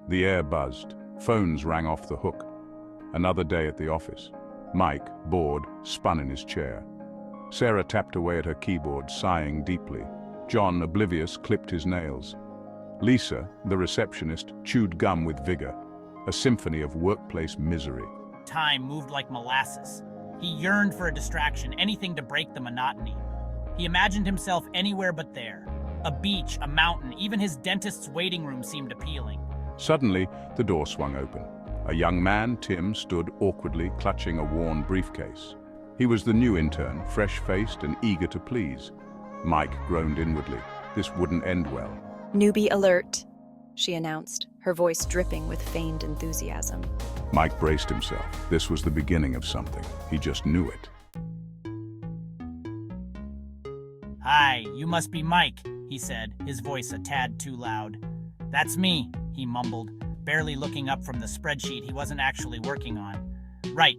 The air buzzed. Phones rang off the hook. Another day at the office. Mike, bored, spun in his chair. Sarah tapped away at her keyboard, sighing deeply. John, oblivious, clipped his nails. Lisa, the receptionist, chewed gum with vigor. A symphony of workplace misery. Time moved like molasses. He yearned for a distraction, anything to break the monotony. He imagined himself anywhere but there. A beach, a mountain, even his dentist's waiting room seemed appealing. Suddenly, the door swung open. A young man, Tim, stood awkwardly clutching a worn briefcase. He was the new intern, fresh-faced and eager to please. Mike groaned inwardly. This wouldn't end well. "Newbie alert," she announced, her voice dripping with feigned enthusiasm. Mike braced himself. This was the beginning of something. He just knew it. "Hi, you must be Mike," he said, his voice a tad too loud. "That's me," he mumbled, barely looking up from the spreadsheet he wasn't actually working on. "Right.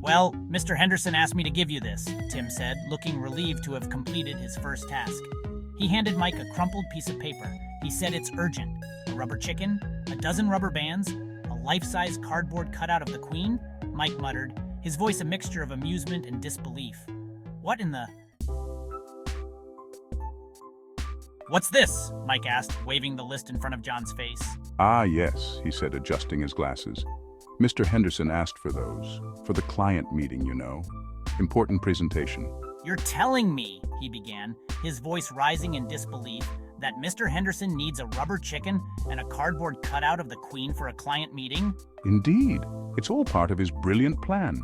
Well, Mr. Henderson asked me to give you this," Tim said, looking relieved to have completed his first task. He handed Mike a crumpled piece of paper. He said it's urgent. A rubber chicken, a dozen rubber bands, a life-size cardboard cutout of the Queen? Mike muttered, his voice a mixture of amusement and disbelief. "What in the..." "What's this?" Mike asked, waving the list in front of John's face. "Ah, yes," he said, adjusting his glasses. "Mr. Henderson asked for those. For the client meeting, you know. Important presentation." "You're telling me," he began, his voice rising in disbelief, "that Mr. Henderson needs a rubber chicken and a cardboard cutout of the Queen for a client meeting?" Indeed. It's all part of his brilliant plan.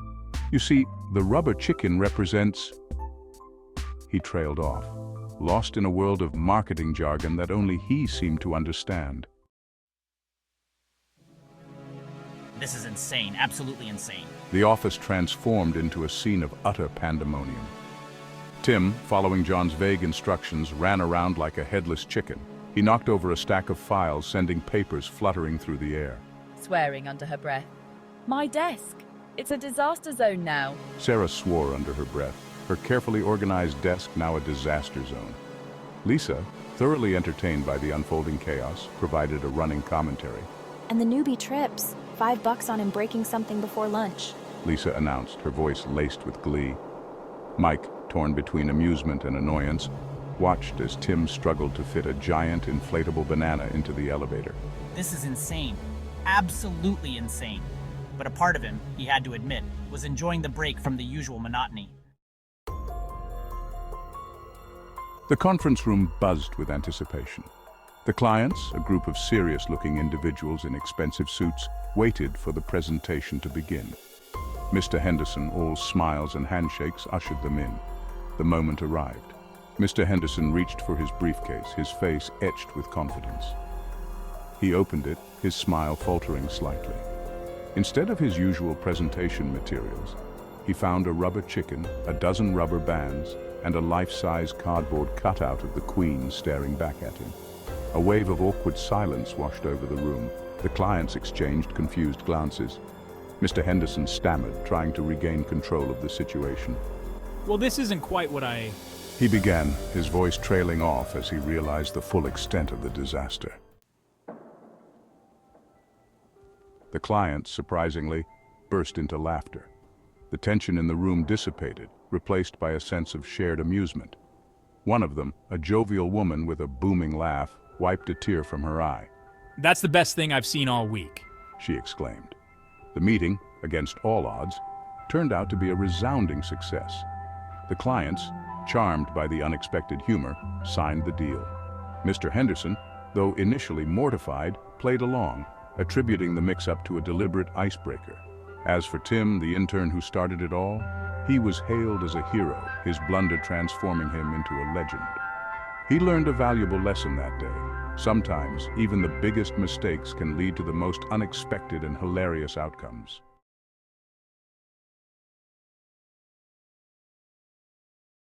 You see, the rubber chicken represents... He trailed off, lost in a world of marketing jargon that only he seemed to understand. "This is insane, absolutely insane." The office transformed into a scene of utter pandemonium. Tim, following John's vague instructions, ran around like a headless chicken. He knocked over a stack of files, sending papers fluttering through the air. Swearing under her breath. "My desk! It's a disaster zone now." Sarah swore under her breath, her carefully organized desk now a disaster zone. Lisa, thoroughly entertained by the unfolding chaos, provided a running commentary. "And the newbie trips. $5 on him breaking something before lunch." Lisa announced, her voice laced with glee. Mike, torn between amusement and annoyance, watched as Tim struggled to fit a giant inflatable banana into the elevator. This is insane. Absolutely insane. But a part of him, he had to admit, was enjoying the break from the usual monotony. The conference room buzzed with anticipation. The clients, a group of serious-looking individuals in expensive suits, waited for the presentation to begin. Mr. Henderson, all smiles and handshakes, ushered them in. The moment arrived. Mr. Henderson reached for his briefcase, his face etched with confidence. He opened it, his smile faltering slightly. Instead of his usual presentation materials, he found a rubber chicken, a dozen rubber bands, and a life-size cardboard cutout of the Queen staring back at him. A wave of awkward silence washed over the room. The clients exchanged confused glances. Mr. Henderson stammered, trying to regain control of the situation. "Well, this isn't quite what I..." He began, his voice trailing off as he realized the full extent of the disaster. The clients, surprisingly, burst into laughter. The tension in the room dissipated, replaced by a sense of shared amusement. One of them, a jovial woman with a booming laugh, wiped a tear from her eye. "That's the best thing I've seen all week," she exclaimed. The meeting, against all odds, turned out to be a resounding success. The clients, charmed by the unexpected humor, signed the deal. Mr. Henderson, though initially mortified, played along, attributing the mix-up to a deliberate icebreaker. As for Tim, the intern who started it all, he was hailed as a hero, his blunder transforming him into a legend. He learned a valuable lesson that day. Sometimes, even the biggest mistakes can lead to the most unexpected and hilarious outcomes.